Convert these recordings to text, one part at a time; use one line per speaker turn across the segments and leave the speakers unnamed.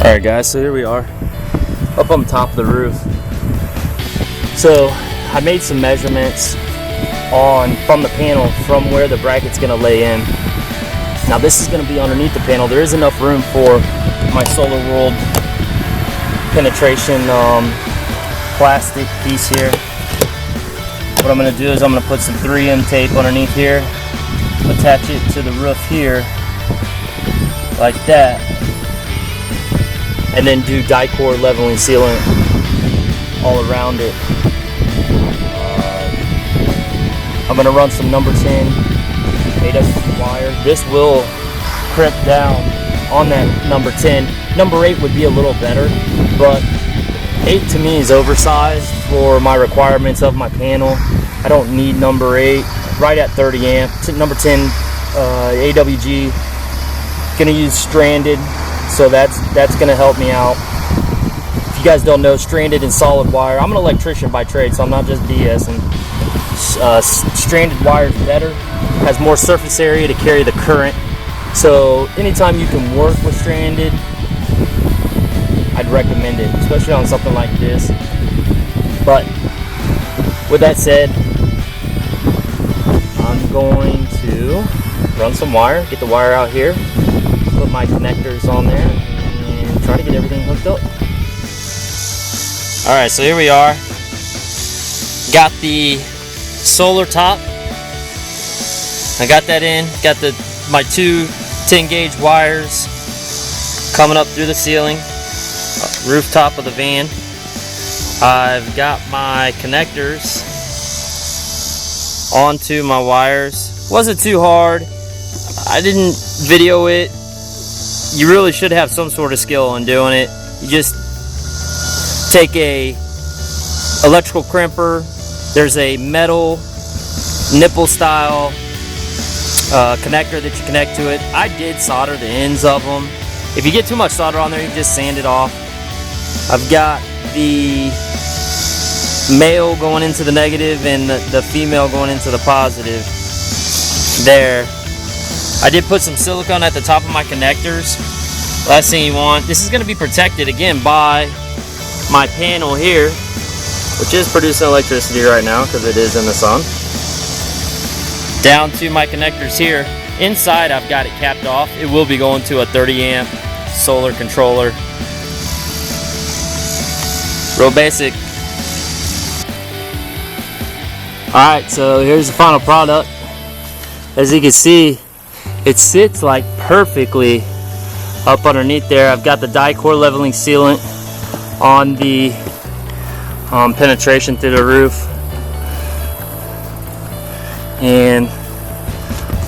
Alright guys, so here we are up on top of the roof. So I made some measurements from the panel from where the bracket's going to lay in. Now this is going to be underneath the panel. There is enough room for my Solar World penetration plastic piece here. What I'm going to do is I'm going to put some 3M tape underneath here, attach it to the roof here like that, and then do die-core leveling sealant all around it. I'm going to run some number 10 AWG wire. This will crimp down on that number 10. Number 8 would be a little better, but 8 to me is oversized for my requirements of my panel. I don't need number 8. Right at 30 amp. Number 10 AWG. Going to use stranded. So that's going to help me out. If you guys don't know, stranded and solid wire. I'm an electrician by trade, so I'm not just BSing. Stranded wire is better, has more surface area to carry the current. So anytime you can work with stranded, I'd recommend it, especially on something like this. But with that said, I'm going to run some wire, get the wire out here, put my connectors on there, and try to get everything hooked up. Alright, so here we are. Got the solar top. I got that in. Got my two 10 gauge wires coming up through the ceiling, rooftop of the van. I've got my connectors onto my wires. Wasn't too hard. I didn't video it. You really should have some sort of skill in doing it. You just take a electrical crimper. There's a metal nipple style connector that you connect to it. I did solder the ends of them. If you get too much solder on there, you can just sand it off. I've got the male going into the negative and the female going into the positive there. I did put some silicone at the top of my connectors. Last thing you want, this is going to be protected again by my panel here, which is producing electricity right now because it is in the sun. Down to my connectors here. Inside I've got it capped off. It will be going to a 30 amp solar controller. Real basic. Alright, so here's the final product. As you can see, it sits like perfectly up underneath there. I've got the die-core leveling sealant on the penetration through the roof, and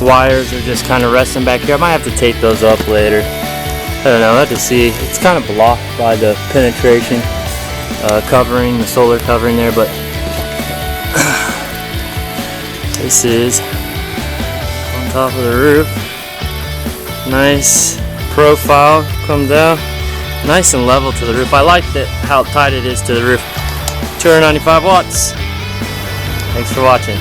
wires are just kind of resting back here. I might have to tape those up later. I don't know, I'll have to see. It's kind of blocked by the penetration covering, the solar covering there, but this is on top of the roof. Nice profile, comes down nice and level to the roof. I like how tight it is to the roof. 295 watts. Thanks for watching.